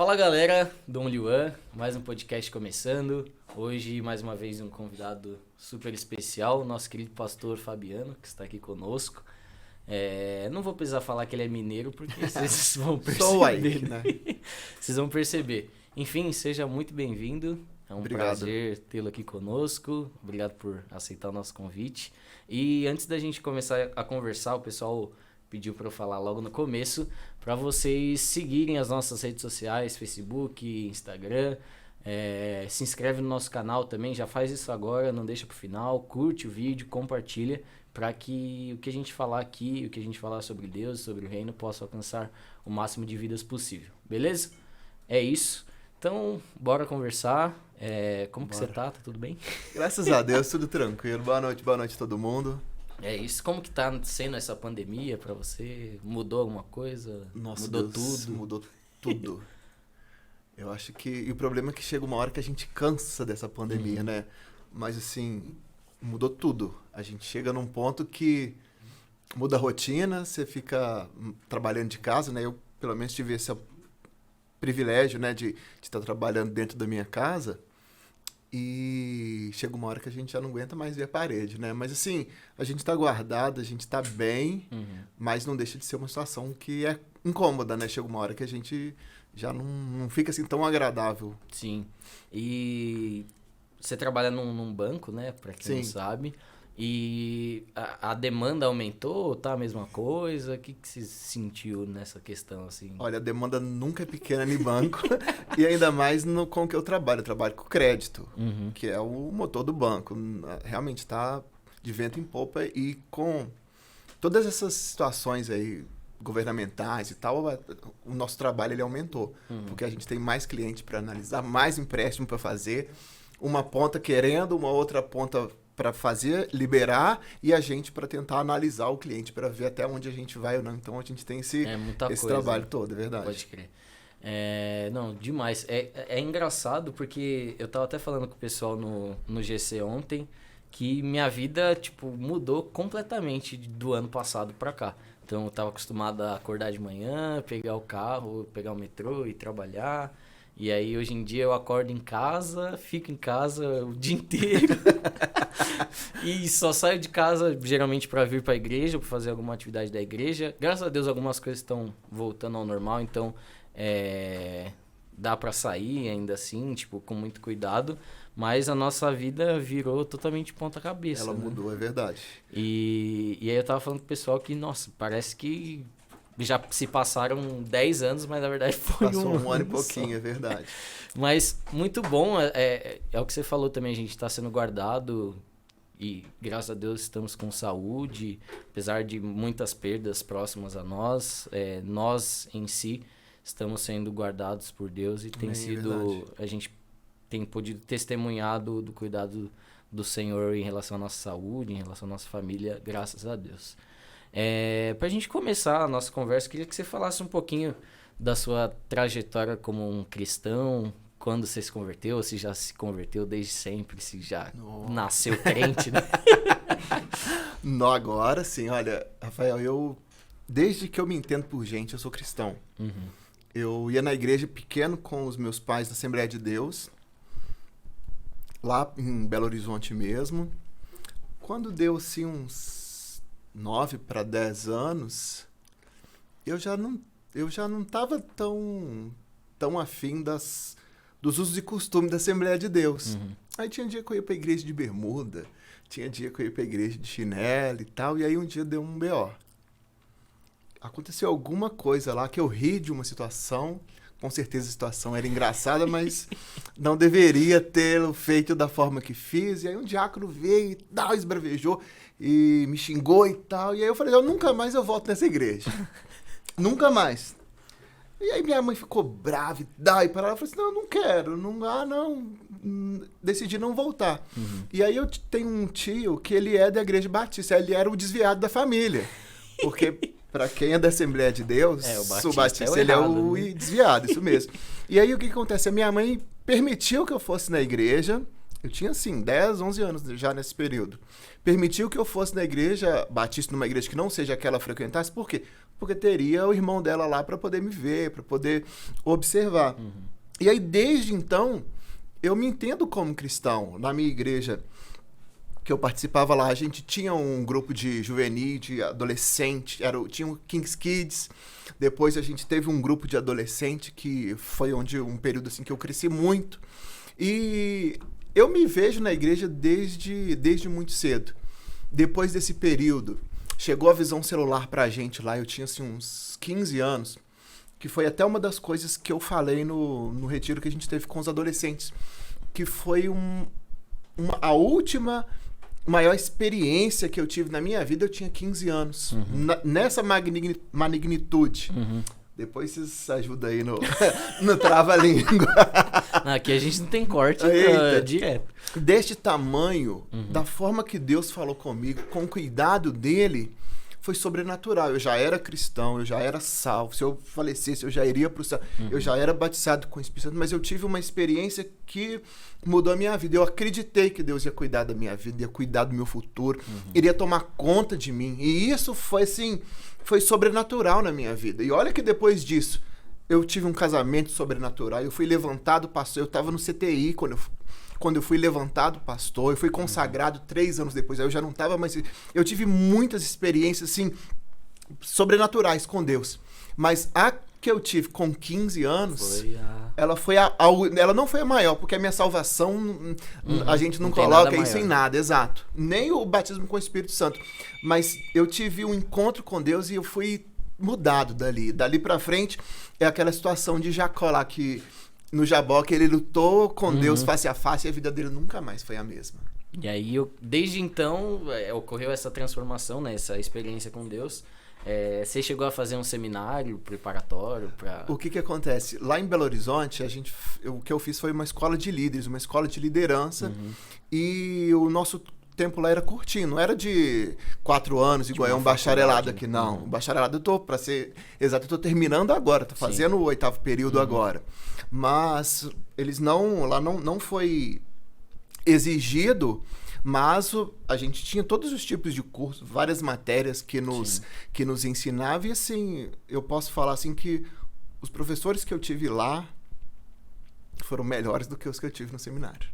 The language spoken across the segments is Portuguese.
Fala galera, Dom Liuan, mais um podcast começando. Hoje, mais uma vez, um convidado super especial, nosso querido pastor Fabiano, que está aqui conosco. Não vou precisar falar que ele é mineiro, porque vocês vão perceber. Sou aí, né? Vocês vão perceber. Enfim, seja muito bem-vindo. É um prazer tê-lo aqui conosco. Obrigado por aceitar o nosso convite. E antes da gente começar a conversar, o pessoal pediu para eu falar logo no começo, para vocês seguirem as nossas redes sociais, Facebook, Instagram. Se inscreve no nosso canal também, já faz isso agora, não deixa pro final, curte o vídeo, compartilha, para que o que a gente falar aqui, o que a gente falar sobre Deus, sobre o reino, possa alcançar o máximo de vidas possível, beleza? É isso. Então, bora conversar. Como que você tá? Tá tudo bem? Graças a Deus, tudo tranquilo. Boa noite a todo mundo. É isso. Como que tá sendo essa pandemia pra você? Mudou alguma coisa? Nossa, mudou Deus, tudo? Mudou tudo. Eu acho que... E o problema é que chega uma hora que a gente cansa dessa pandemia, né? Mas assim, mudou tudo. A gente chega num ponto que muda a rotina, você fica trabalhando de casa, né? Eu, pelo menos, tive esse privilégio, né? De estar trabalhando dentro da minha casa. E chega uma hora que a gente já não aguenta mais ver a parede, né? Mas assim, a gente tá guardado, a gente tá bem, mas não deixa de ser uma situação que é incômoda, né? Chega uma hora que a gente já não fica assim tão agradável. Sim. E você trabalha num banco, né? Pra quem não sabe. E a demanda aumentou? Tá a mesma coisa? O que você sentiu nessa questão, assim? Olha, a demanda nunca é pequena em banco. E ainda mais com o que eu trabalho. Eu trabalho com crédito, que é o motor do banco. Realmente está de vento em popa. E com todas essas situações aí governamentais e tal, o nosso trabalho ele aumentou. Porque a gente tem mais cliente para analisar, mais empréstimo para fazer. Uma ponta querendo, uma outra ponta para fazer, liberar, e a gente para tentar analisar o cliente, para ver até onde a gente vai ou não. Então, a gente tem esse trabalho todo, é verdade. Pode crer. Não, demais. É engraçado porque eu tava até falando com o pessoal no GC ontem que minha vida, tipo, mudou completamente do ano passado para cá. Então, eu tava acostumado a acordar de manhã, pegar o carro, pegar o metrô e trabalhar. E aí, hoje em dia, eu acordo em casa, fico em casa o dia inteiro. E só saio de casa, geralmente, para vir para a igreja, para fazer alguma atividade da igreja. Graças a Deus, algumas coisas estão voltando ao normal, então dá para sair ainda assim, tipo, com muito cuidado. Mas a nossa vida virou totalmente ponta cabeça. Ela mudou, é verdade. E aí eu tava falando com o pessoal que, nossa, parece que já se passaram 10 anos, mas na verdade foi Passou um ano e só. pouquinho, é verdade. Mas muito bom, é o que você falou também, a gente está sendo guardado e graças a Deus estamos com saúde, apesar de muitas perdas próximas a nós, nós em si estamos sendo guardados por Deus e tem sido, a gente tem podido testemunhar do cuidado do Senhor em relação à nossa saúde, em relação à nossa família, graças a Deus. Pra gente começar a nossa conversa, queria que você falasse um pouquinho da sua trajetória como um cristão, quando você se converteu, se já se converteu desde sempre, se já nasceu crente, né? Não, agora sim, olha, Rafael, desde que eu me entendo por gente, eu sou cristão. Eu ia na igreja pequeno com os meus pais na Assembleia de Deus, lá em Belo Horizonte mesmo. Quando deu assim uns 9 para 10 anos, eu já não estava tão afim dos usos e costumes da Assembleia de Deus. Aí tinha dia que eu ia para a igreja de bermuda, tinha dia que eu ia para a igreja de chinelo e tal, e aí um dia deu um BO. Aconteceu alguma coisa lá que eu ri de uma situação, com certeza a situação era engraçada, mas não deveria ter feito da forma que fiz, e aí um diácono veio e tal, esbravejou, e me xingou e tal. E aí eu falei, nunca mais eu volto nessa igreja. Nunca mais. E aí minha mãe ficou brava e tal. E para ela, eu falei assim, não quero. Decidi não voltar. E aí eu tenho um tio que ele é da igreja batista. Ele era o desviado da família. Porque para quem é da Assembleia de Deus, o batista ele errado, é o desviado, isso mesmo. E aí o que acontece? A minha mãe permitiu que eu fosse na igreja. Eu tinha, assim, 10, 11 anos já nesse período. Permitiu que eu fosse na igreja batista, numa igreja que não seja aquela frequentasse. Por quê? porque teria o irmão dela lá para poder me ver, para poder observar. E aí, desde então, eu me entendo como cristão. Na minha igreja, que eu participava lá, a gente tinha um grupo de juvenil, de adolescente, tinha o Kings Kids. Depois a gente teve um grupo de adolescente, que foi um período assim que eu cresci muito. E eu me vejo na igreja desde muito cedo. Depois desse período, chegou a visão celular pra gente lá, eu tinha assim uns 15 anos, que foi até uma das coisas que eu falei no retiro que a gente teve com os adolescentes, que foi a última maior experiência que eu tive na minha vida. Eu tinha 15 anos, nessa magnitude. Depois vocês ajudam aí no trava-língua. Aqui a gente não tem corte direto. Deste tamanho, da forma que Deus falou comigo, com o cuidado dele, foi sobrenatural. Eu já era cristão, eu já era salvo. Se eu falecesse, eu já iria para o céu. Eu já era batizado com o Espírito Santo, mas eu tive uma experiência que mudou a minha vida. Eu acreditei que Deus ia cuidar da minha vida, ia cuidar do meu futuro, iria tomar conta de mim. E isso foi assim, foi sobrenatural na minha vida. E olha que depois disso, eu tive um casamento sobrenatural, eu fui levantado pastor, eu estava no CTI quando eu fui levantado pastor, eu fui consagrado 3 anos depois, aí eu já não estava mais... Eu tive muitas experiências, assim, sobrenaturais com Deus. Mas a que eu tive com 15 anos, ela não foi a maior, porque a minha salvação, a gente não coloca isso em nada, exato. Nem o batismo com o Espírito Santo. Mas eu tive um encontro com Deus e eu fui mudado dali. Dali pra frente, é aquela situação de Jacó lá, que no Jaboque ele lutou com Deus face a face e a vida dele nunca mais foi a mesma. E aí, desde então, ocorreu essa transformação, né? Essa experiência com Deus. Você chegou a fazer um seminário preparatório para... O que acontece? Lá em Belo Horizonte, o que eu fiz foi uma escola de líderes, uma escola de liderança, e o nosso tempo lá era curtinho, não era de 4 anos, igual é um bacharelado aqui, não. O bacharelado, para ser exato, eu tô terminando agora, tô fazendo o 8º período agora. Mas eles lá não foi exigido, mas a gente tinha todos os tipos de cursos, várias matérias que nos ensinavam, e assim, eu posso falar assim que os professores que eu tive lá foram melhores do que os que eu tive no seminário.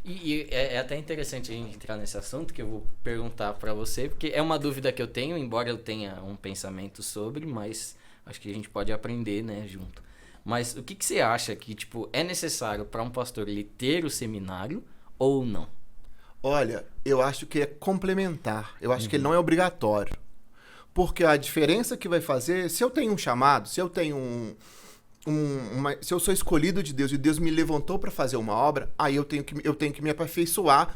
E é até interessante a gente entrar nesse assunto, que eu vou perguntar para você, porque é uma dúvida que eu tenho, embora eu tenha um pensamento sobre, mas acho que a gente pode aprender, né, junto. Mas o que você acha que, tipo, é necessário para um pastor ele ter o seminário ou não? Olha, eu acho que é complementar. Eu acho que ele não é obrigatório. Porque a diferença que vai fazer, se eu tenho um chamado, se eu tenho se eu sou escolhido de Deus e Deus me levantou para fazer uma obra, aí eu tenho que me aperfeiçoar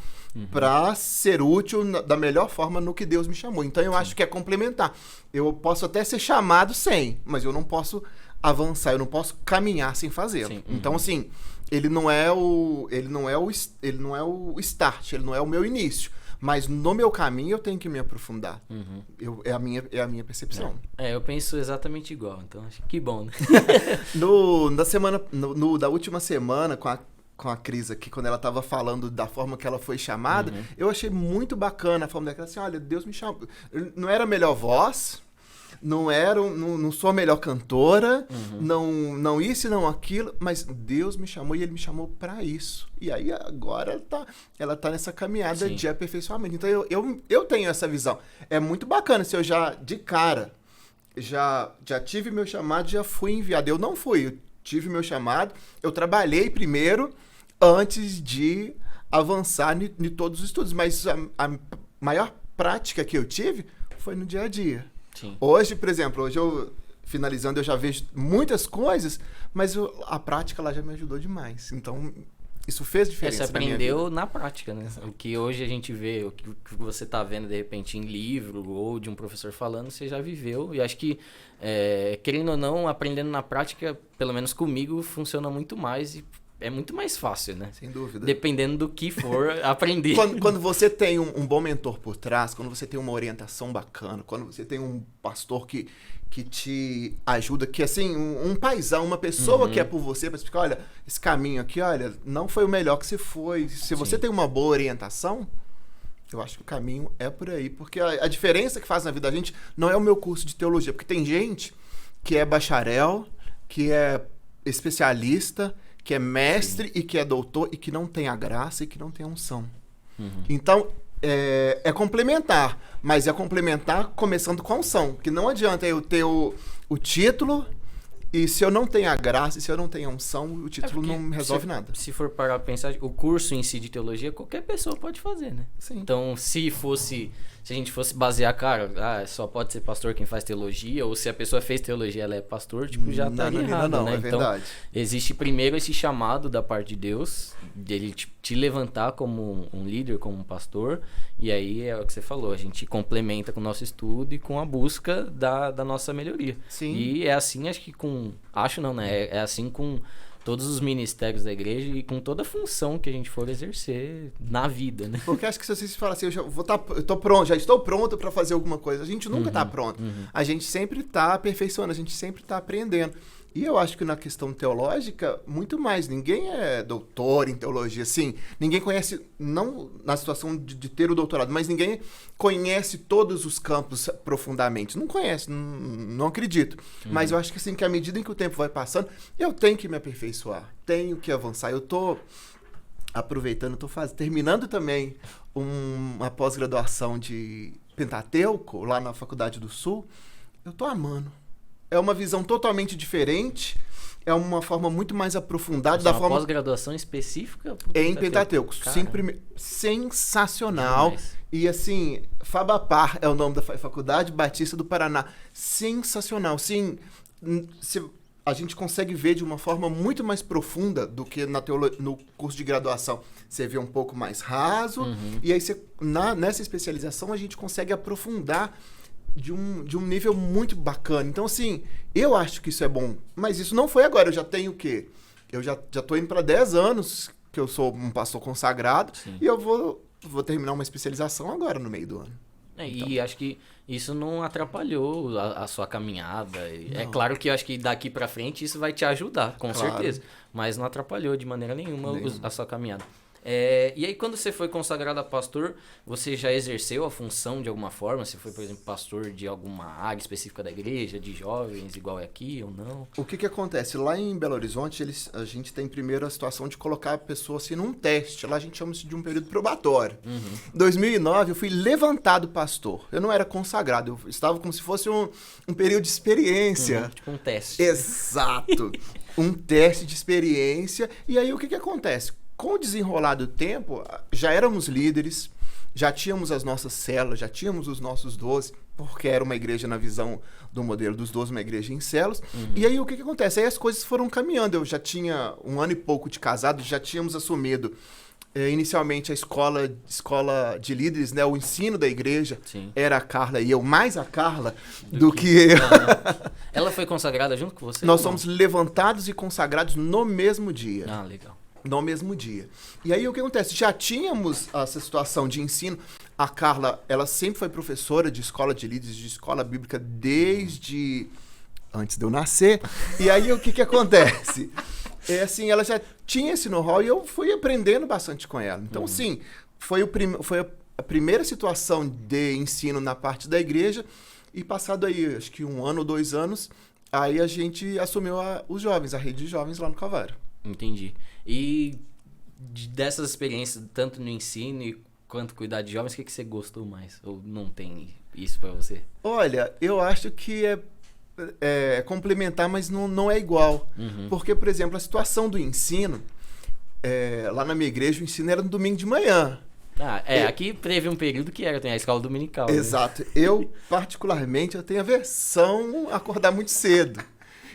para ser útil da melhor forma no que Deus me chamou. Então eu acho que é complementar. Eu posso até ser chamado sem, mas eu não posso avançar, eu não posso caminhar sem fazê-lo. Então assim, ele não é o start, ele não é o meu início. Mas no meu caminho eu tenho que me aprofundar. É a minha percepção. Eu penso exatamente igual, então acho que bom, né? Da última semana, com a Cris aqui, quando ela estava falando da forma que ela foi chamada, eu achei muito bacana a forma dela, assim, olha, Deus me chamou. Não era a melhor voz, não sou a melhor cantora, não isso e não aquilo, mas Deus me chamou e Ele me chamou para isso. E aí agora ela tá nessa caminhada de aperfeiçoamento. Então eu tenho essa visão. É muito bacana se eu de cara já tive meu chamado, já fui enviado. Eu não fui, eu tive meu chamado, eu trabalhei primeiro antes de avançar em todos os estudos, mas a maior prática que eu tive foi no dia a dia. Sim. Hoje, por exemplo, finalizando, eu já vejo muitas coisas, mas a prática lá já me ajudou demais. Então, isso fez diferença. Você aprendeu na prática, né? O que hoje a gente vê, o que você tá vendo, de repente, em livro ou de um professor falando, você já viveu. E acho que, querendo ou não, aprendendo na prática, pelo menos comigo, funciona muito mais e é muito mais fácil, né? Sem dúvida. Dependendo do que for aprender. Quando você tem um bom mentor por trás, quando você tem uma orientação bacana, quando você tem um pastor que te ajuda, que assim, um paizão, uma pessoa que é por você, para explicar, olha, esse caminho aqui, olha, não foi o melhor que você foi. Se você tem uma boa orientação, Eu acho que o caminho é por aí, porque a diferença que faz na vida da gente não é o meu curso de teologia, porque tem gente que é bacharel, que é especialista, que é mestre e que é doutor e que não tem a graça e que não tem a unção. Então, é complementar, mas é complementar começando com a unção, que não adianta eu ter o título e se eu não tenho a graça e se eu não tenho a unção, o título não resolve nada. Se for parar pra pensar, o curso em si de teologia, qualquer pessoa pode fazer, né? Sim. Então, se a gente fosse basear, cara, só pode ser pastor quem faz teologia, ou se a pessoa fez teologia, ela é pastor, tipo, já tá errado, não, né? é Então, verdade. existe primeiro esse chamado da parte de Deus, dele te levantar como um líder, como um pastor, e aí é o que você falou, a gente complementa com o nosso estudo e com a busca da nossa melhoria. Sim. E é assim, acho que é assim com todos os ministérios da igreja e com toda a função que a gente for exercer na vida, né? Porque acho que se você falar assim, eu tô pronto, já estou pronto para fazer alguma coisa, a gente nunca tá pronto. A gente sempre tá aperfeiçoando, a gente sempre tá aprendendo. E eu acho que na questão teológica, muito mais. Ninguém é doutor em teologia, assim. Ninguém conhece, não na situação de ter o doutorado, mas ninguém conhece todos os campos profundamente. Não conhece, não acredito. Mas eu acho que, assim, que à medida em que o tempo vai passando, eu tenho que me aperfeiçoar, tenho que avançar. Eu tô aproveitando, terminando também uma pós-graduação de Pentateuco, lá na Faculdade do Sul. Eu tô amando. É uma visão totalmente diferente, é uma forma muito mais aprofundada. Da forma pós-graduação específica? Em Pentateuco. Sensacional. Demais. E assim, Fabapar é o nome da Faculdade Batista do Paraná. Sensacional. Sim, a gente consegue ver de uma forma muito mais profunda do que no curso de graduação. Você vê um pouco mais raso, e aí nessa especialização a gente consegue aprofundar de um nível muito bacana. Então, assim, eu acho que isso é bom. Mas isso não foi agora. Eu já tenho o quê? Eu já tô indo para 10 anos que eu sou um pastor consagrado. Sim. E eu vou terminar uma especialização agora, no meio do ano. Então. E acho que isso não atrapalhou a sua caminhada. Não. É claro que eu acho que daqui para frente isso vai te ajudar, com certeza. Mas não atrapalhou de maneira nenhuma a sua caminhada. E aí, quando você foi consagrado a pastor, você já exerceu a função de alguma forma? Você foi, por exemplo, pastor de alguma área específica da igreja, de jovens, igual é aqui ou não? O que acontece? Lá em Belo Horizonte, a gente tem primeiro a situação de colocar a pessoa assim num teste. Lá a gente chama isso de um período probatório. Em 2009, eu fui levantado pastor. Eu não era consagrado, eu estava como se fosse um período de experiência. Tipo um teste. Exato. Um teste de experiência. E aí, o que acontece? Com o desenrolar do tempo, já éramos líderes, já tínhamos as nossas células, já tínhamos os nossos 12, porque era uma igreja na visão do modelo dos 12, uma igreja em células. E aí, o que acontece? Aí as coisas foram caminhando. Eu já tinha 1 ano e pouco de casado, já tínhamos assumido inicialmente a escola de líderes, né? O ensino da igreja. Sim. Era a Carla e eu, mais a Carla do que eu. Ela foi consagrada junto com você? Nós somos levantados e consagrados no mesmo dia. Ah, legal. No mesmo dia. E aí o que acontece? Já tínhamos essa situação de ensino. A Carla, ela sempre foi professora de escola de líderes, de escola bíblica, desde antes de eu nascer. E aí o que acontece? Assim, ela já tinha esse know-how e eu fui aprendendo bastante com ela. Então, sim, foi a primeira situação de ensino na parte da igreja. E passado aí, acho que 1 ano ou 2 anos, aí a gente assumiu os jovens, a rede de jovens lá no Calvário. Entendi. E dessas experiências, tanto no ensino quanto cuidar de jovens, o que você gostou mais? Ou não tem isso pra você? Olha, eu acho que é complementar, mas não é igual. Porque, por exemplo, a situação do ensino, lá na minha igreja, o ensino era no domingo de manhã. Aqui teve um período que tem a escola dominical. Exato. Né? Eu, particularmente, eu tenho aversão a acordar muito cedo.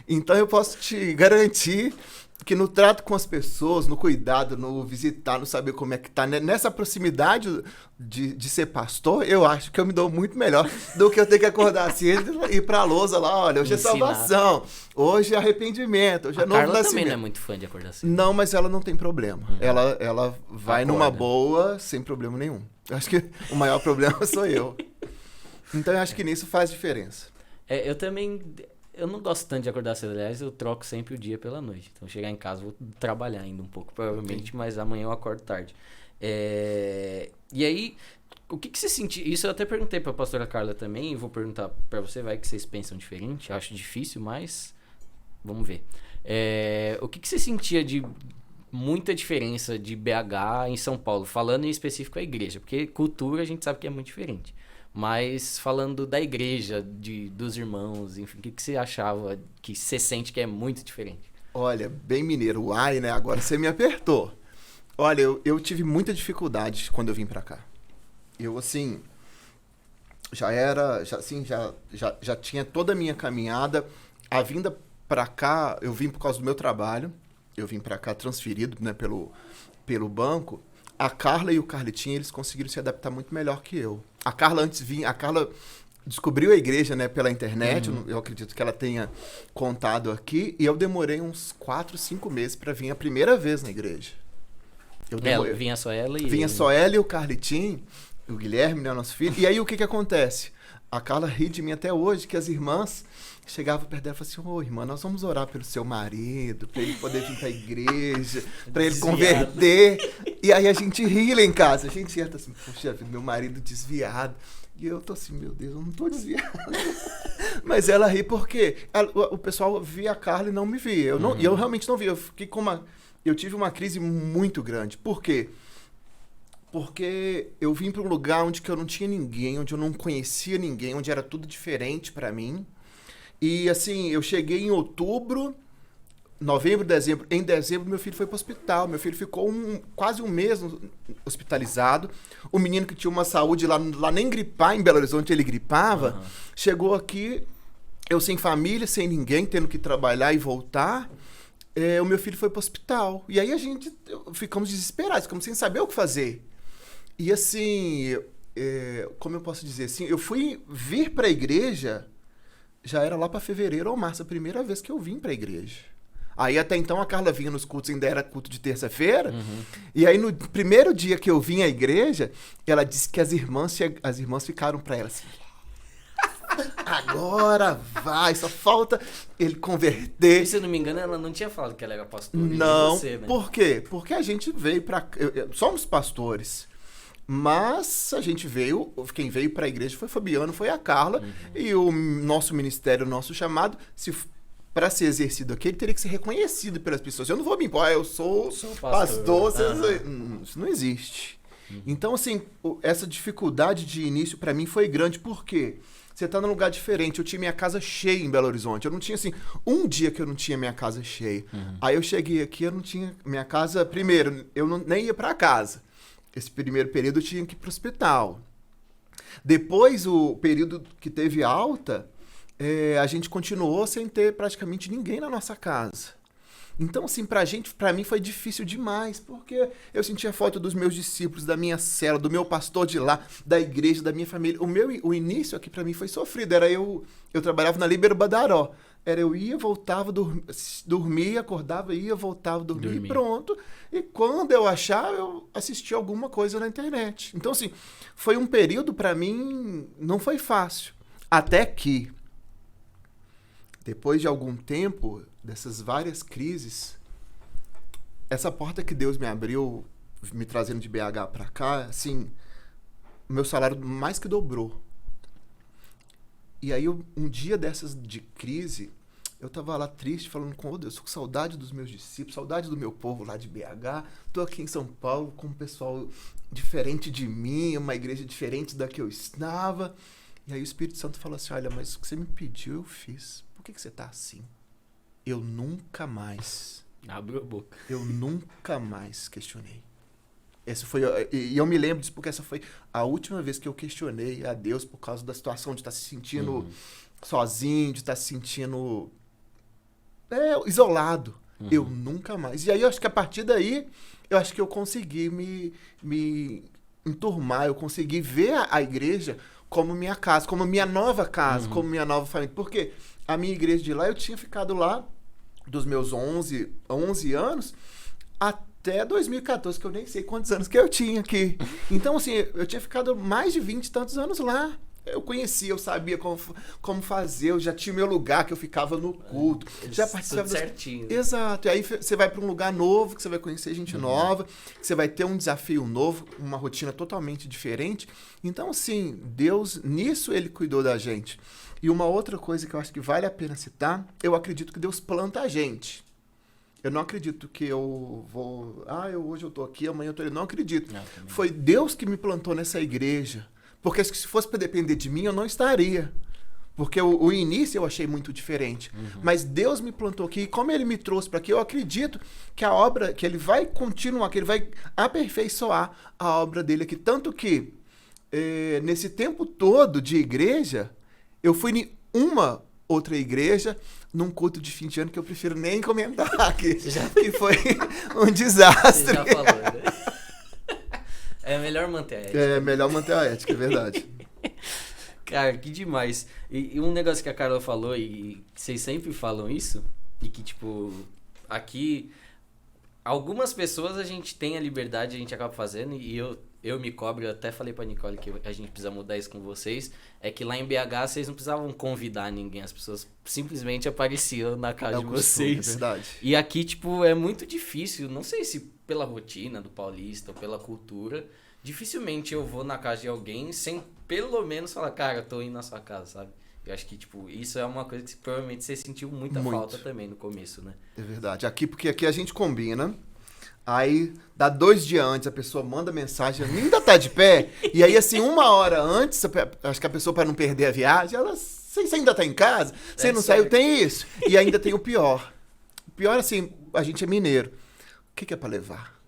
Então, eu posso te garantir que no trato com as pessoas, no cuidado, no visitar, no saber como é que tá, nessa proximidade de ser pastor, eu acho que eu me dou muito melhor do que eu ter que acordar cedo e ir pra lousa lá, olha, hoje é salvação, hoje é arrependimento, hoje é novo Carla nascimento. Também não é muito fã de acordar cedo. Não, mas ela não tem problema. Ela vai numa boa, sem problema nenhum. Eu acho que o maior problema sou eu. Então eu acho que nisso faz diferença. Eu também... Eu não gosto tanto de acordar cedo, aliás, eu troco sempre o dia pela noite. Então, chegar em casa, vou trabalhar ainda um pouco, provavelmente, mas amanhã eu acordo tarde. E aí, o que você sentiu? Isso eu até perguntei pra pastora Carla também, e vou perguntar pra você, vai que vocês pensam diferente. Acho difícil, mas vamos ver. O que você sentia de muita diferença de BH em São Paulo? Falando em específico a igreja, porque cultura a gente sabe que é muito diferente. Mas falando da igreja, dos irmãos, enfim, o que você achava, que você sente que é muito diferente? Olha, bem mineiro, uai, né? Agora você me apertou. Olha, eu tive muita dificuldade quando eu vim pra cá. Eu, assim, já tinha toda a minha caminhada. A vinda pra cá, eu vim por causa do meu trabalho. Eu vim pra cá transferido, né, pelo banco. A Carla e o Carlitinho, eles conseguiram se adaptar muito melhor que eu. A Carla descobriu a igreja, né, pela internet. Eu acredito que ela tenha contado aqui. E eu demorei uns 4, 5 meses pra vir a primeira vez na igreja. Vinha só ela e Vinha só ela e o Carlitinho, o Guilherme, né, nosso filho. E aí o que acontece? A Carla ri de mim até hoje, que as irmãs chegavam perto dela e falavam assim, ô irmã, nós vamos orar pelo seu marido, pra ele poder vir pra igreja, pra ele converter. E aí a gente ri lá em casa. A gente ia assim, poxa, meu marido desviado. E eu tô assim, meu Deus, eu não tô desviado. Mas ela ri porque o pessoal via a Carla e não me via. E eu realmente não via. Eu fiquei eu tive uma crise muito grande. Por quê? Porque eu vim para um lugar onde que eu não tinha ninguém, onde eu não conhecia ninguém, onde era tudo diferente para mim. E assim, eu cheguei em outubro, novembro, dezembro. Em dezembro, meu filho foi para o hospital. Meu filho ficou quase um mês hospitalizado. O menino que tinha uma saúde lá nem gripar, em Belo Horizonte ele gripava. Chegou aqui, eu sem família, sem ninguém, tendo que trabalhar e voltar. O meu filho foi para o hospital. E aí ficamos desesperados, ficamos sem saber o que fazer. E assim, como eu posso dizer assim, eu fui vir para a igreja, já era lá para fevereiro ou março, a primeira vez que eu vim para a igreja. Aí até então a Carla vinha nos cultos, ainda era culto de terça-feira. E aí no primeiro dia que eu vim à igreja, ela disse que as irmãs ficaram para ela assim, agora vai, só falta ele converter. E, se eu não me engano, ela não tinha falado que ela era pastora. Não, você, né? Por quê? Porque a gente veio para... Somos pastores, mas a gente quem veio para a igreja foi Fabiano, foi a Carla, e o nosso ministério, o nosso chamado, para ser exercido aqui, ele teria que ser reconhecido pelas pessoas. Eu não vou me impor, eu sou pastor. Isso não existe. Então, assim, essa dificuldade de início para mim foi grande, porque você tá num lugar diferente. Eu tinha minha casa cheia em Belo Horizonte. Eu não tinha, assim, um dia que eu não tinha minha casa cheia. Aí eu cheguei aqui, eu não tinha minha casa... Primeiro, eu nem ia para casa. Esse primeiro período eu tinha que ir pro hospital. Depois, o período que teve alta, a gente continuou sem ter praticamente ninguém na nossa casa. Então, assim, pra mim foi difícil demais, porque eu sentia falta dos meus discípulos, da minha cela, do meu pastor de lá, da igreja, da minha família. O início aqui pra mim foi sofrido. Eu trabalhava na Líbero Badaró. Eu ia, voltava, dormia, acordava, ia, voltava, dormia e pronto. E quando eu achava, eu assistia alguma coisa na internet. Então, assim, foi um período pra mim, não foi fácil. Até que, depois de algum tempo, dessas várias crises, essa porta que Deus me abriu, me trazendo de BH pra cá, assim, o meu salário mais que dobrou. E aí, um dia dessas de crise, eu tava lá triste, falando com Deus, tô com saudade dos meus discípulos, saudade do meu povo lá de BH, tô aqui em São Paulo com um pessoal diferente de mim, uma igreja diferente da que eu estava. E aí o Espírito Santo falou assim, olha, mas o que você me pediu eu fiz. Por que você tá assim? Eu nunca mais... Abriu a boca. Eu nunca mais questionei. E eu me lembro disso porque essa foi a última vez que eu questionei a Deus por causa da situação de estar se sentindo sozinho, de estar se sentindo isolado. Eu nunca mais. E aí eu acho que a partir daí, eu acho que eu consegui me enturmar, eu consegui ver a igreja como minha casa, como minha nova casa, como minha nova família. Porque a minha igreja de lá, eu tinha ficado lá dos meus 11 anos até 2014, que eu nem sei quantos anos que eu tinha aqui. Então, assim, eu tinha ficado mais de 20 e tantos anos lá. eu conhecia, eu sabia como fazer, eu já tinha o meu lugar, que eu ficava no culto. Já participava certinho. Exato. E aí você vai para um lugar novo, que você vai conhecer gente nova, que você vai ter um desafio novo, uma rotina totalmente diferente. Então, assim, Deus, nisso ele cuidou da gente. E uma outra coisa que eu acho que vale a pena citar, eu acredito que Deus planta a gente. Eu não acredito que eu vou... hoje eu tô aqui, amanhã eu tô ali. Não acredito. Não, foi Deus que me plantou nessa igreja. Porque se fosse para depender de mim, eu não estaria. Porque o início eu achei muito diferente. Mas Deus me plantou aqui. E como Ele me trouxe para aqui, eu acredito que a obra, que Ele vai continuar, que Ele vai aperfeiçoar a obra dele aqui. Tanto que, nesse tempo todo de igreja, eu fui em uma outra igreja, num culto de fim de ano que eu prefiro nem comentar aqui. Que foi um desastre. Você já falou, né? É melhor manter a ética. É melhor manter a ética, é verdade. Cara, que demais. E um negócio que a Carla falou, e vocês sempre falam isso, e que, tipo, aqui, algumas pessoas a gente tem a liberdade, a gente acaba fazendo, e eu me cobro, eu até falei pra Nicole que a gente precisa mudar isso com vocês, é que lá em BH vocês não precisavam convidar ninguém, as pessoas simplesmente apareciam na casa de vocês. É verdade. E aqui, tipo, é muito difícil, não sei se pela rotina do paulista ou pela cultura, dificilmente eu vou na casa de alguém sem pelo menos falar, cara, tô indo na sua casa, sabe? Eu acho que, tipo, isso é uma coisa que provavelmente você sentiu muita falta também no começo, né? É verdade. Porque aqui a gente combina, aí dá 2 dias antes, a pessoa manda mensagem, ainda tá de pé, e aí assim, 1 hora antes, acho que a pessoa para não perder a viagem, você ainda tá em casa? Você não saiu? Tem isso. E ainda tem o pior. O pior, assim, a gente é mineiro. O que é pra levar?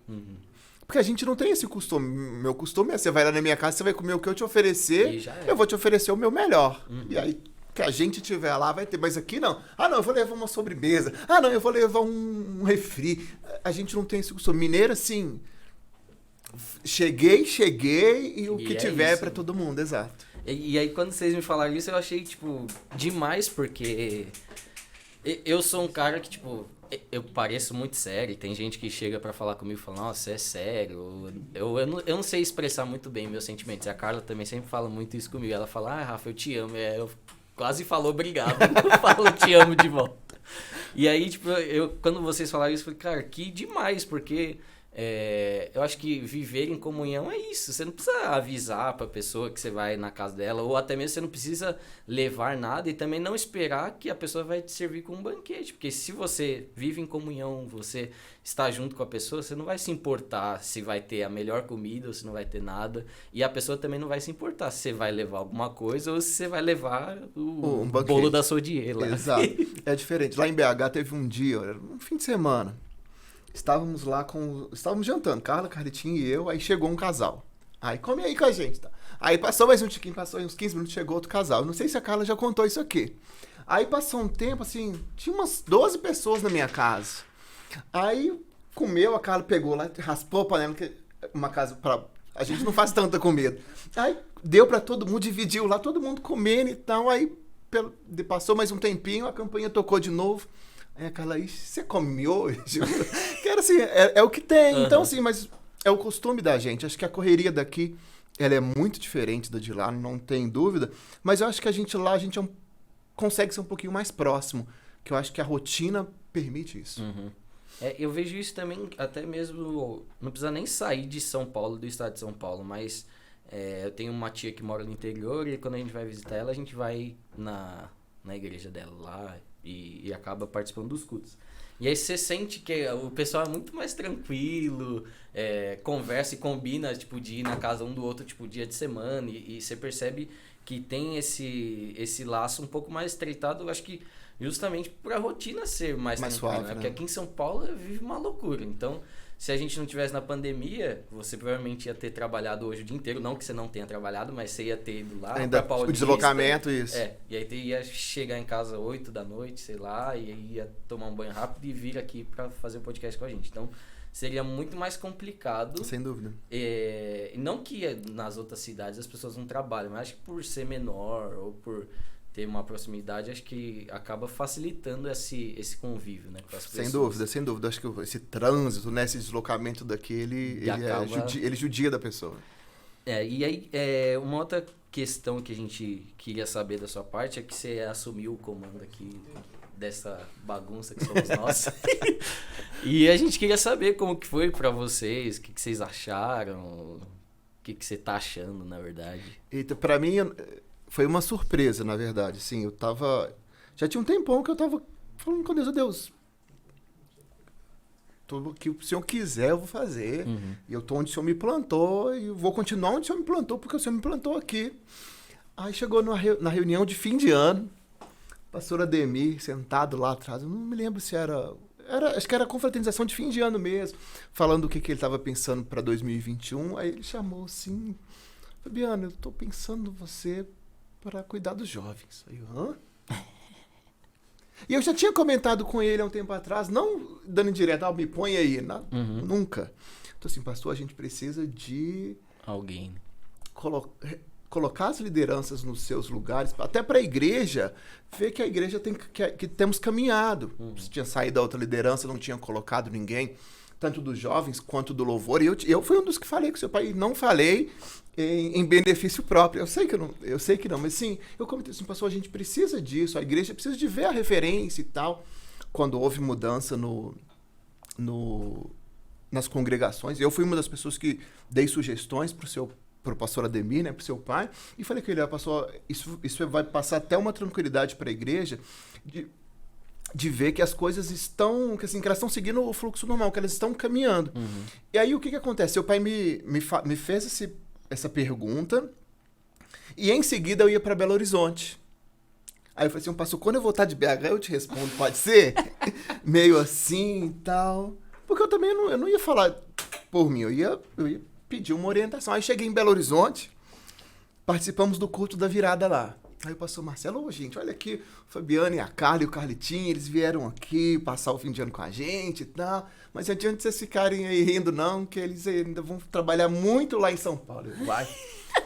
Porque a gente não tem esse costume. Meu costume é, você vai lá na minha casa, você vai comer o que eu te oferecer, eu vou te oferecer o meu melhor. E aí, que a gente tiver lá, vai ter. Mas aqui não. Eu vou levar uma sobremesa. Não, eu vou levar um refri. A gente não tem esse costume. Mineiro, assim, cheguei, e o que tiver é pra todo mundo, exato. E aí, quando vocês me falaram isso, eu achei, tipo, demais, porque eu sou um cara que, tipo, eu pareço muito sério. Tem gente que chega pra falar comigo e fala, nossa, é sério. Eu não sei expressar muito bem meus sentimentos. E a Carla também sempre fala muito isso comigo. Ela fala, Rafa, eu te amo. Eu quase falo obrigado. Eu falo, te amo de volta. E aí, tipo, quando vocês falaram isso, eu falei, cara, que demais, porque eu acho que viver em comunhão é isso. Você não precisa avisar pra pessoa que você vai na casa dela, ou até mesmo você não precisa levar nada e também não esperar que a pessoa vai te servir com um banquete. Porque se você vive em comunhão, você está junto com a pessoa, você não vai se importar se vai ter a melhor comida ou se não vai ter nada. E a pessoa também não vai se importar se você vai levar alguma coisa ou se você vai levar um bolo da Sodier lá. Exato. É diferente. Lá em BH teve um dia, um fim de semana. Estávamos jantando, Carla, Carletinha e eu, aí chegou um casal. Aí, come aí com a gente, tá? Aí passou mais um tiquinho, passou uns 15 minutos, chegou outro casal. Eu não sei se a Carla já contou isso aqui. Aí passou um tempo, assim, tinha umas 12 pessoas na minha casa. Aí comeu, a Carla pegou lá, raspou a panela, que uma casa pra... A gente não faz tanta comida. Aí deu pra todo mundo, dividiu lá, todo mundo comendo e tal. Aí passou mais um tempinho, a campainha tocou de novo. Aí a Carla, você come miojo? Que era assim, é o que tem. Então, assim, mas é o costume da gente. Acho que a correria daqui, ela é muito diferente da de lá, não tem dúvida. Mas eu acho que a gente consegue ser um pouquinho mais próximo. Que eu acho que a rotina permite isso. Eu vejo isso também, até mesmo, não precisa nem sair de São Paulo, do estado de São Paulo, mas eu tenho uma tia que mora no interior e quando a gente vai visitar ela, a gente vai na igreja dela lá e acaba participando dos cultos. E aí você sente que o pessoal é muito mais tranquilo, conversa e combina, tipo, de ir na casa um do outro, tipo, dia de semana, e você percebe que tem esse laço um pouco mais estreitado, eu acho que justamente por a rotina ser mais tranquila, suave, né? Porque aqui em São Paulo vive uma loucura, então se a gente não tivesse na pandemia, você provavelmente ia ter trabalhado hoje o dia inteiro, não que você não tenha trabalhado, mas você ia ter ido lá ainda pra Paulista. O deslocamento, isso. E aí você ia chegar em casa 8 da noite, sei lá, e aí ia tomar um banho rápido e vir aqui pra fazer o podcast com a gente. Então, seria muito mais complicado. Sem dúvida. Não que nas outras cidades as pessoas não trabalham, mas acho que por ser menor ou por ter uma proximidade, acho que acaba facilitando esse convívio, né, com as pessoas. Sem dúvida. Acho que esse trânsito, né, esse deslocamento daqui, ele judia da pessoa. E aí, uma outra questão que a gente queria saber da sua parte é que você assumiu o comando aqui dessa bagunça que somos nós. E a gente queria saber como que foi pra vocês, o que vocês acharam, o que você tá achando, na verdade. Eita, pra mim foi uma surpresa, na verdade. Sim, eu tava... Já tinha um tempão que eu tava falando com Deus, tudo que o Senhor quiser eu vou fazer. E eu tô onde o Senhor me plantou e eu vou continuar onde o Senhor me plantou, porque o Senhor me plantou aqui. Aí chegou na reunião de fim de ano, pastor Ademir sentado lá atrás, eu não me lembro se acho que era a confraternização de fim de ano mesmo, falando o que ele estava pensando para 2021. Aí ele chamou assim, Fabiano, eu tô pensando em você para cuidar dos jovens. Aí eu, hã? E eu já tinha comentado com ele há um tempo atrás, não dando indireto, me põe aí, nunca. Então assim, pastor, a gente precisa de... Alguém. Colocar as lideranças nos seus lugares, até para a igreja, ver que a igreja que temos caminhado. Se tinha saído da outra liderança, não tinha colocado ninguém, tanto dos jovens quanto do louvor. E eu fui um dos que falei com seu pai, não falei em benefício próprio. Eu sei que não, mas sim, eu comentei assim, pastor, a gente precisa disso, a igreja precisa de ver a referência e tal. Quando houve mudança nas congregações, eu fui uma das pessoas que dei sugestões para o pastor Ademir, né, para o seu pai, e falei com ele, pastor, isso vai passar até uma tranquilidade para a igreja de ver que as coisas estão, que elas estão seguindo o fluxo normal, que elas estão caminhando. E aí o que acontece? Seu pai me fez essa pergunta e em seguida eu ia para Belo Horizonte. Aí eu falei assim, pastor, quando eu voltar de BH eu te respondo, pode ser? Meio assim e tal. Porque eu também eu não ia falar por mim, eu ia pedir uma orientação. Aí cheguei em Belo Horizonte, participamos do culto da virada lá. Aí o pastor Marcelo, gente, olha aqui, o Fabiano e a Carla e o Carlitinho, eles vieram aqui passar o fim de ano com a gente e tal, mas não adianta vocês ficarem aí rindo não, que eles ainda vão trabalhar muito lá em São Paulo. Vai.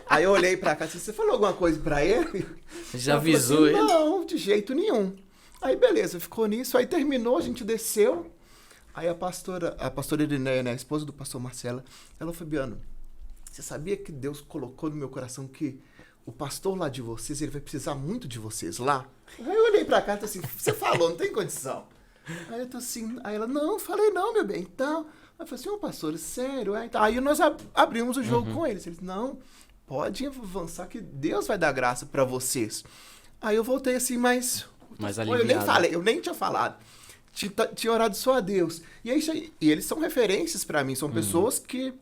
Aí eu olhei pra cá e disse, você falou alguma coisa pra ele? Já avisou assim, ele? Não, de jeito nenhum. Aí beleza, ficou nisso, aí terminou, a gente desceu. Aí a pastora Irineia, né, a esposa do pastor Marcelo, ela falou, Fabiano, você sabia que Deus colocou no meu coração que o pastor lá de vocês, ele vai precisar muito de vocês lá? Aí eu olhei pra cá e tô assim, você falou, não tem condição. Aí eu tô assim, aí ela, não, falei não, meu bem, então. Aí eu falei assim, pastor, sério? Aí nós abrimos o jogo com eles. Eles, não, pode avançar que Deus vai dar graça pra vocês. Aí eu voltei assim, mais aliviado. Eu nem falei, eu nem tinha falado. Tinha orado só a Deus. E eles são referências pra mim, são pessoas que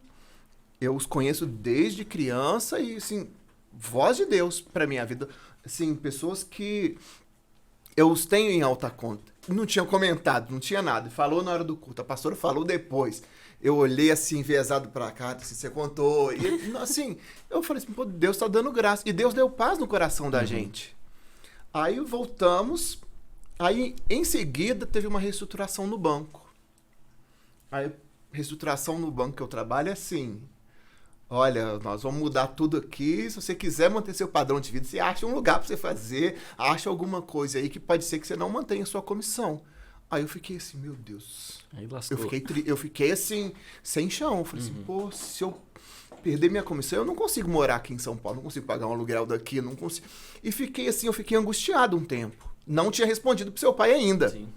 eu os conheço desde criança e, assim, voz de Deus pra minha vida. Assim, pessoas que eu os tenho em alta conta. Não tinha comentado, não tinha nada. Falou na hora do culto, a pastora falou depois. Eu olhei assim, enviesado pra cá, assim, você contou. E, assim, eu falei assim, pô, Deus tá dando graça. E Deus deu paz no coração da gente. Aí voltamos. Aí, em seguida, teve uma reestruturação no banco. Aí, reestruturação no banco que eu trabalho é assim, olha, nós vamos mudar tudo aqui, se você quiser manter seu padrão de vida, você acha um lugar para você fazer, acha alguma coisa aí que pode ser que você não mantenha a sua comissão. Aí eu fiquei assim, meu Deus. Aí lascou. Eu fiquei assim, sem chão. Eu falei assim, pô, se eu perder minha comissão, eu não consigo morar aqui em São Paulo, não consigo pagar um aluguel daqui, não consigo. E fiquei assim, eu fiquei angustiado um tempo. Não tinha respondido pro seu pai ainda. Sim.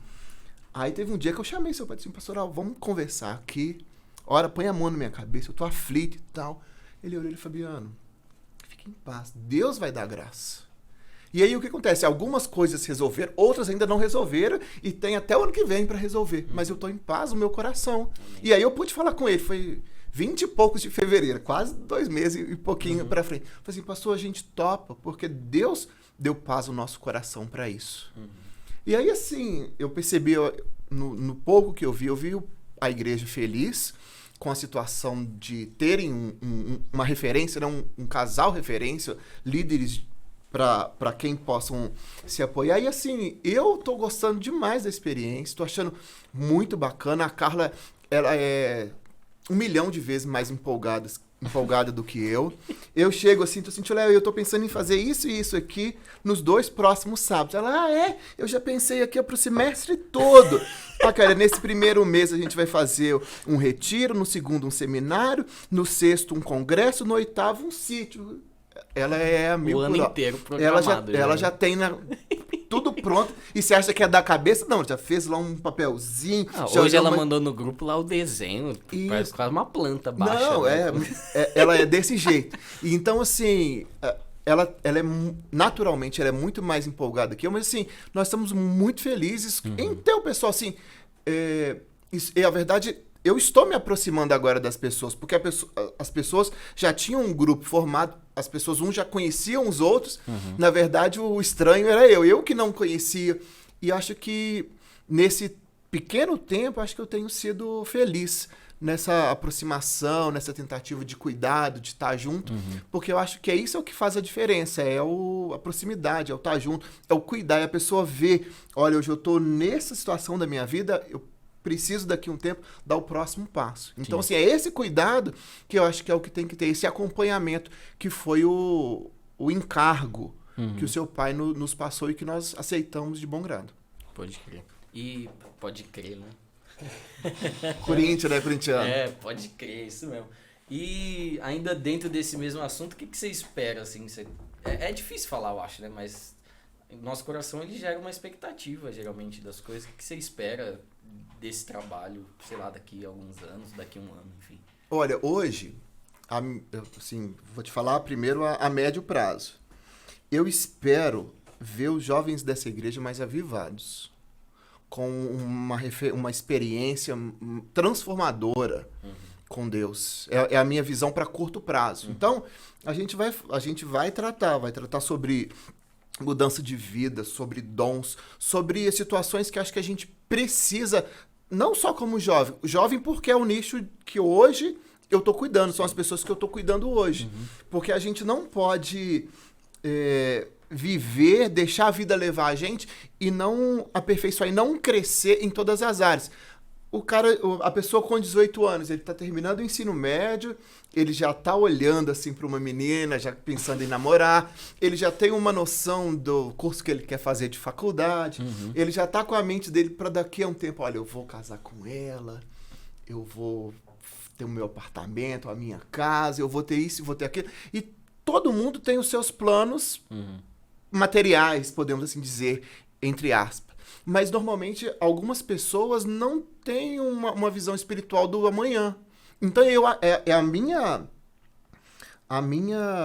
Aí teve um dia que eu chamei seu pai e disse, pastor, vamos conversar aqui. Ora, põe a mão na minha cabeça, eu tô aflito e tal. Ele olhou e Fabiano, fique em paz, Deus vai dar graça. E aí o que acontece? Algumas coisas resolveram, outras ainda não resolveram e tem até o ano que vem para resolver. Mas eu tô em paz no meu coração. E aí eu pude falar com ele, foi 20 e poucos de fevereiro, quase 2 meses e pouquinho para frente. Eu falei assim, pastor, a gente topa, porque Deus deu paz no nosso coração para isso. E aí assim, eu percebi, no pouco que eu vi a igreja feliz com a situação de terem uma referência, né, um casal referência, líderes para quem possam se apoiar. E assim, eu tô gostando demais da experiência, tô achando muito bacana. A Carla, ela é 1 milhão de vezes mais empolgada empolgada do que eu. Eu chego assim, tô assim, Léo, eu tô pensando em fazer isso e isso aqui nos 2 próximos sábados. Ela, eu já pensei aqui pro semestre todo. Cara, nesse primeiro mês a gente vai fazer um retiro, no segundo um seminário, no sexto um congresso, no oitavo um sítio. Ela é a o ano inteiro programado. Ela já tem tudo pronto. E você acha que é da cabeça? Não, já fez lá um papelzinho. Hoje ela mandou no grupo lá o desenho. Parece quase uma planta baixa. Não, ela é desse jeito. E então, assim, ela é naturalmente ela é muito mais empolgada que eu, mas assim, nós estamos muito felizes em ter o pessoal assim. E a verdade, eu estou me aproximando agora das pessoas, porque as pessoas já tinham um grupo formado, as pessoas já conheciam os outros. Na verdade, o estranho era eu que não conhecia. E acho que nesse pequeno tempo, acho que eu tenho sido feliz nessa aproximação, nessa tentativa de cuidado, de estar junto, porque eu acho que isso é o que faz a diferença, a proximidade, é o estar junto, é o cuidar, é a pessoa ver, olha, hoje eu estou nessa situação da minha vida, eu preciso daqui a um tempo dar o próximo passo. Então, assim, é esse cuidado que eu acho que é o que tem que ter, esse acompanhamento que foi o encargo que o seu pai nos passou e que nós aceitamos de bom grado. Pode crer. E pode crer, né? Corinthians, né? Corintiano. Pode crer, isso mesmo. E ainda dentro desse mesmo assunto, o que você espera, assim? É difícil falar, eu acho, né? Mas nosso coração, ele gera uma expectativa, geralmente, das coisas. O que você espera desse trabalho, sei lá, daqui a alguns anos, daqui a um ano, enfim? Olha, hoje, assim, vou te falar primeiro a médio prazo. Eu espero ver os jovens dessa igreja mais avivados, com uma experiência transformadora com Deus. É a minha visão para curto prazo. Então, a gente vai tratar sobre mudança de vida, sobre dons, sobre situações que acho que a gente precisa, não só como jovem porque é o nicho que hoje eu estou cuidando, são as pessoas que eu estou cuidando hoje. Porque a gente não pode viver, deixar a vida levar a gente e não aperfeiçoar, e não crescer em todas as áreas. A pessoa com 18 anos, ele está terminando o ensino médio, ele já está olhando assim para uma menina, já pensando em namorar, ele já tem uma noção do curso que ele quer fazer de faculdade, ele já está com a mente dele para daqui a um tempo, olha, eu vou casar com ela, eu vou ter o meu apartamento, a minha casa, eu vou ter isso, eu vou ter aquilo. E todo mundo tem os seus planos materiais, podemos assim dizer, entre aspas. Mas, normalmente, algumas pessoas não têm uma visão espiritual do amanhã. Então,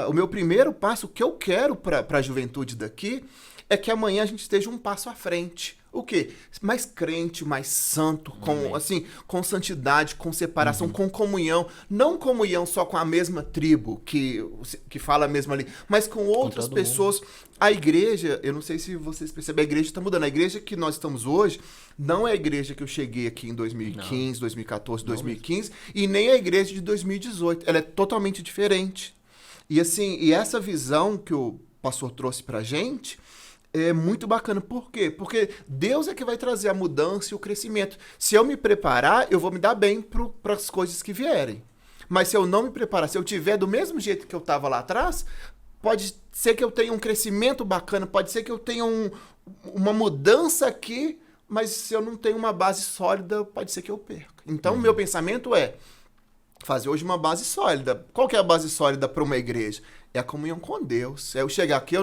o meu primeiro passo, o que eu quero para a juventude daqui, é que amanhã a gente esteja um passo à frente. O quê? Mais crente, mais santo, com santidade, com separação, com comunhão. Não comunhão só com a mesma tribo, que fala a mesma língua, mas com outras pessoas. A igreja, eu não sei se vocês percebem, a igreja está mudando. A igreja que nós estamos hoje não é a igreja que eu cheguei aqui em 2015, 2014, 2015, e nem a igreja de 2018. Ela é totalmente diferente. E essa visão que o pastor trouxe pra gente é muito bacana. Por quê? Porque Deus é que vai trazer a mudança e o crescimento. Se eu me preparar, eu vou me dar bem para as coisas que vierem. Mas se eu não me preparar, se eu tiver do mesmo jeito que eu estava lá atrás, pode ser que eu tenha um crescimento bacana, pode ser que eu tenha uma mudança aqui, mas se eu não tenho uma base sólida, pode ser que eu perca. Então, o meu pensamento é fazer hoje uma base sólida. Qual que é a base sólida para uma igreja? É a comunhão com Deus. É eu chegar aqui,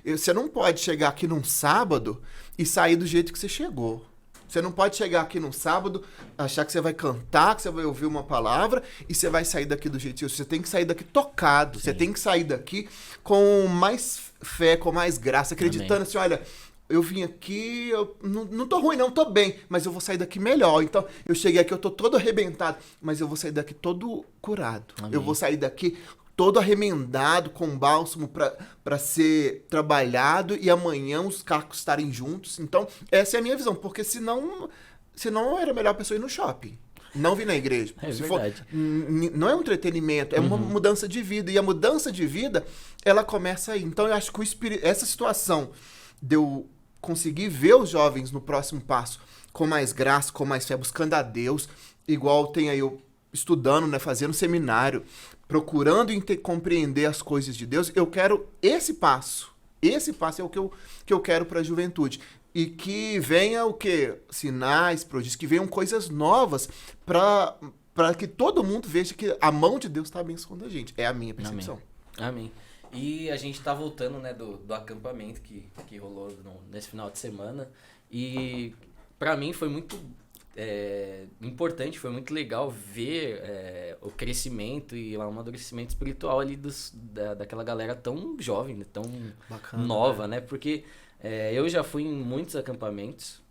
você não pode chegar aqui num sábado e sair do jeito que você chegou. Você não pode chegar aqui num sábado, achar que você vai cantar, que você vai ouvir uma palavra e você vai sair daqui do jeito. Você tem que sair daqui tocado. Sim. Você tem que sair daqui com mais fé, com mais graça, acreditando assim, olha, eu vim aqui, eu não tô ruim não, tô bem, mas eu vou sair daqui melhor. Então, eu cheguei aqui, eu tô todo arrebentado, mas eu vou sair daqui todo curado. Amém. Eu vou sair daqui todo arremendado, com bálsamo para ser trabalhado e amanhã os cacos estarem juntos. Então, essa é a minha visão, porque senão era melhor a pessoa ir no shopping. Não vir na igreja. É verdade. Não é um entretenimento, é uma mudança de vida. E a mudança de vida, ela começa aí. Então, eu acho que essa situação de eu conseguir ver os jovens no próximo passo com mais graça, com mais fé, buscando a Deus, igual tem aí eu estudando, né, fazendo seminário procurando compreender as coisas de Deus, eu quero esse passo. Esse passo é o que eu quero para a juventude. E que venha o quê? Sinais, prodígios, que venham coisas novas para que todo mundo veja que a mão de Deus está abençoando a gente. É a minha percepção. Amém. E a gente tá voltando, né, do acampamento que rolou nesse final de semana. E para mim foi muito importante, foi muito legal ver o crescimento e o amadurecimento espiritual ali daquela galera tão jovem, né, tão Bacana, nova, né? Porque eu já fui em muitos acampamentos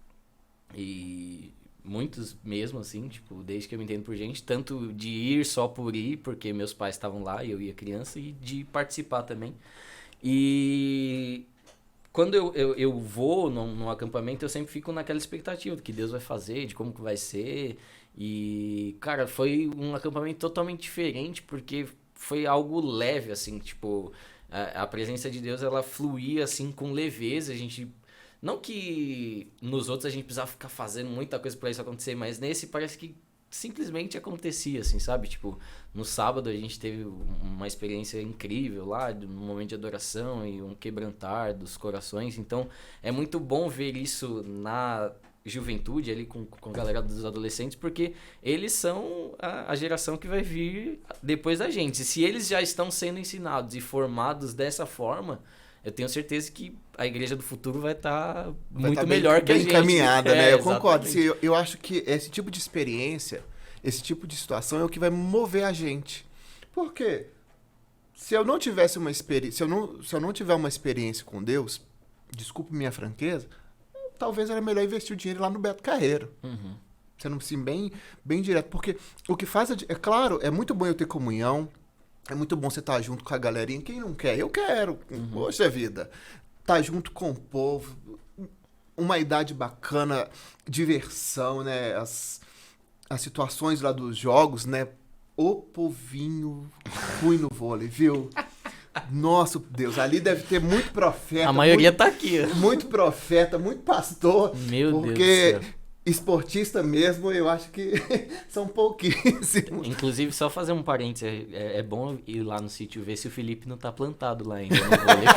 e muitos mesmo, assim, tipo, desde que eu me entendo por gente, tanto de ir só por ir, porque meus pais estavam lá e eu ia criança, e de participar também. E quando eu vou num acampamento, eu sempre fico naquela expectativa do que Deus vai fazer, de como que vai ser. E, cara, foi um acampamento totalmente diferente, porque foi algo leve, assim, tipo, a presença de Deus, ela fluía, assim, com leveza. A gente, não que nos outros a gente precisava ficar fazendo muita coisa pra isso acontecer, mas nesse parece que simplesmente acontecia, assim, sabe? Tipo, no sábado a gente teve uma experiência incrível lá, um momento de adoração e um quebrantar dos corações. Então, é muito bom ver isso na juventude ali com a galera dos adolescentes, porque eles são a geração que vai vir depois da gente. E se eles já estão sendo ensinados e formados dessa forma, eu tenho certeza que a igreja do futuro vai estar muito melhor que a gente. Bem encaminhada, né? Eu exatamente. concordo. Eu acho que esse tipo de experiência, esse tipo de situação é o que vai mover a gente. Por quê? Se eu não tivesse uma experiência, se eu não tiver uma experiência com Deus, desculpe minha franqueza, talvez era melhor investir o dinheiro lá no Beto Carreiro. Uhum. Sendo assim, bem direto. Porque o que faz... É claro, é muito bom eu ter comunhão, é muito bom você estar junto com a galerinha. Quem não quer? Eu quero. Poxa vida. Estar junto com o povo. Uma idade bacana, diversão, né? As situações lá dos jogos, né? O povinho fui no vôlei, viu? Nossa, Deus, ali deve ter muito profeta. A maioria tá aqui. Muito profeta, muito pastor. Meu Deus do porque céu. Esportista mesmo, eu acho que são pouquíssimos. Inclusive, só fazer um parênteses, é bom ir lá no sítio ver se o Felipe não tá plantado lá ainda no vôlei.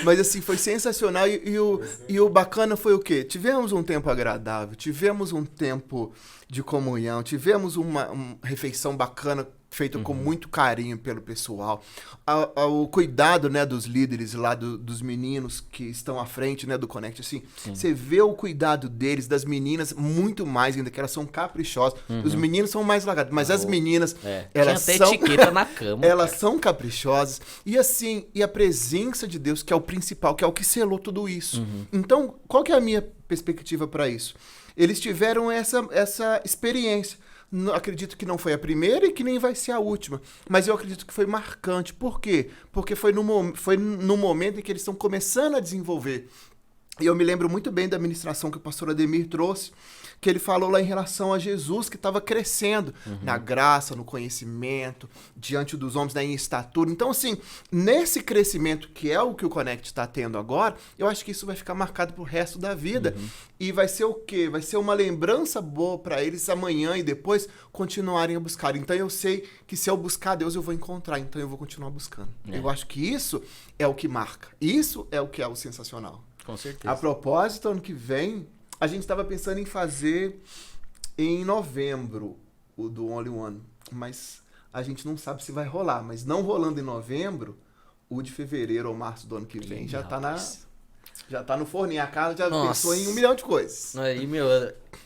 Mas assim, foi sensacional e o bacana foi o quê? Tivemos um tempo agradável, tivemos um tempo de comunhão, tivemos uma refeição bacana feita com muito carinho pelo pessoal. O cuidado, né, dos líderes lá, dos meninos que estão à frente, né, do Connect, assim, você vê o cuidado deles, das meninas, muito mais ainda, que elas são caprichosas. Os meninos são mais lagados, mas as meninas, elas tinha até são... etiqueta na cama. Elas são caprichosas. E assim, e a presença de Deus, que é o principal, que é o que selou tudo isso. Então, qual que é a minha perspectiva para isso? Eles tiveram essa experiência. Acredito que não foi a primeira e que nem vai ser a última. Mas eu acredito que foi marcante. Por quê? Porque foi no momento em que eles estão começando a desenvolver. E eu me lembro muito bem da ministração que o pastor Ademir trouxe, que ele falou lá em relação a Jesus, que estava crescendo na graça, no conhecimento, diante dos homens, em estatura. Então, assim, nesse crescimento, que é o que o Connect está tendo agora, eu acho que isso vai ficar marcado pro resto da vida. E vai ser o quê? Vai ser uma lembrança boa para eles amanhã e depois continuarem a buscar. Então, eu sei que se eu buscar Deus, eu vou encontrar. Então, eu vou continuar buscando. Eu acho que isso é o que marca. Isso é o que é o sensacional. Com certeza. A propósito, ano que vem, a gente estava pensando em fazer em novembro o do Only One, mas a gente não sabe se vai rolar. Mas não rolando em novembro, o de fevereiro ou março do ano que vem já tá no forninho. A Carla já pensou em 1 milhão de coisas. Aí, meu,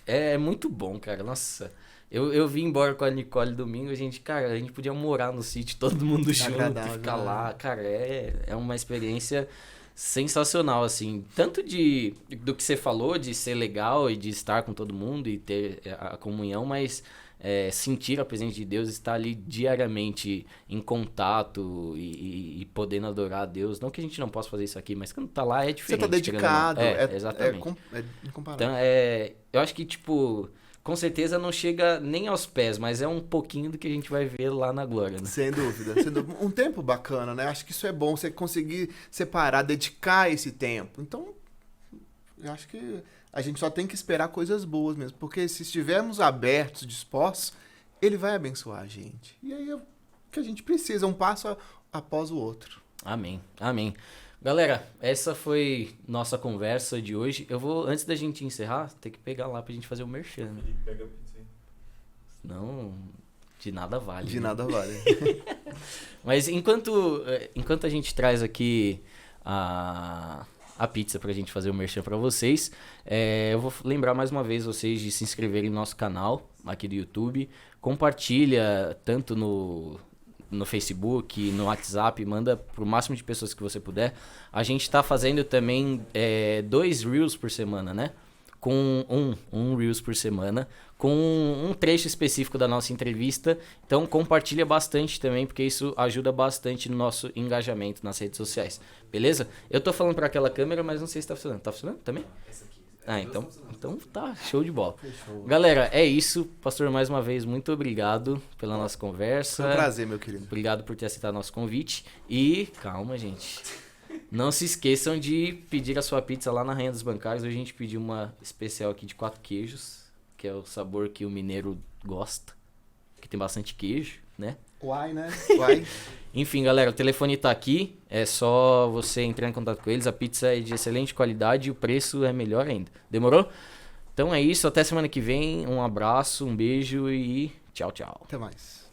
é muito bom, cara. Nossa, eu vim embora com a Nicole domingo, a gente podia morar no sítio, todo mundo junto, ficar lá. Cara, é uma experiência sensacional, assim, tanto do que você falou, de ser legal e de estar com todo mundo e ter a comunhão, mas sentir a presença de Deus, estar ali diariamente em contato e podendo adorar a Deus. Não que a gente não possa fazer isso aqui, mas quando tá lá é diferente. Você tá dedicado. Exatamente. É incomparável. Então, eu acho que, tipo, com certeza não chega nem aos pés, mas é um pouquinho do que a gente vai ver lá na glória, né? Sem dúvida. Um tempo bacana, né? Acho que isso é bom, você conseguir separar, dedicar esse tempo. Então, eu acho que a gente só tem que esperar coisas boas mesmo. Porque se estivermos abertos, dispostos, ele vai abençoar a gente. E aí é o que a gente precisa, um passo após o outro. Amém, amém. Galera, essa foi nossa conversa de hoje. Eu vou, antes da gente encerrar, ter que pegar lá pra gente fazer o merchan. Né? Pega a pizza aí. Não, de nada vale. De né? nada vale. Mas enquanto a gente traz aqui a pizza pra gente fazer o merchan pra vocês, eu vou lembrar mais uma vez vocês de se inscreverem no nosso canal aqui do YouTube. Compartilha tanto no Facebook, no WhatsApp, manda pro máximo de pessoas que você puder. A gente tá fazendo também 2 Reels por semana, né? Com um Reels por semana, com um trecho específico da nossa entrevista. Então compartilha bastante também, porque isso ajuda bastante no nosso engajamento nas redes sociais. Beleza? Eu tô falando para aquela câmera, mas não sei se tá funcionando. Tá funcionando também? Essa aqui. Então tá, show de bola. Fechou. Galera, é isso. Pastor, mais uma vez, muito obrigado pela nossa conversa. Foi um prazer, meu querido. Obrigado por ter aceitado nosso convite. E calma, gente. Não se esqueçam de pedir a sua pizza lá na Rainha dos Bancários. Hoje a gente pediu uma especial aqui de 4 queijos, que é o sabor que o mineiro gosta, que tem bastante queijo, né? Uai, né? Uai. Enfim, galera, o telefone tá aqui. É só você entrar em contato com eles. A pizza é de excelente qualidade e o preço é melhor ainda. Demorou? Então é isso. Até semana que vem. Um abraço, um beijo e tchau, tchau. Até mais.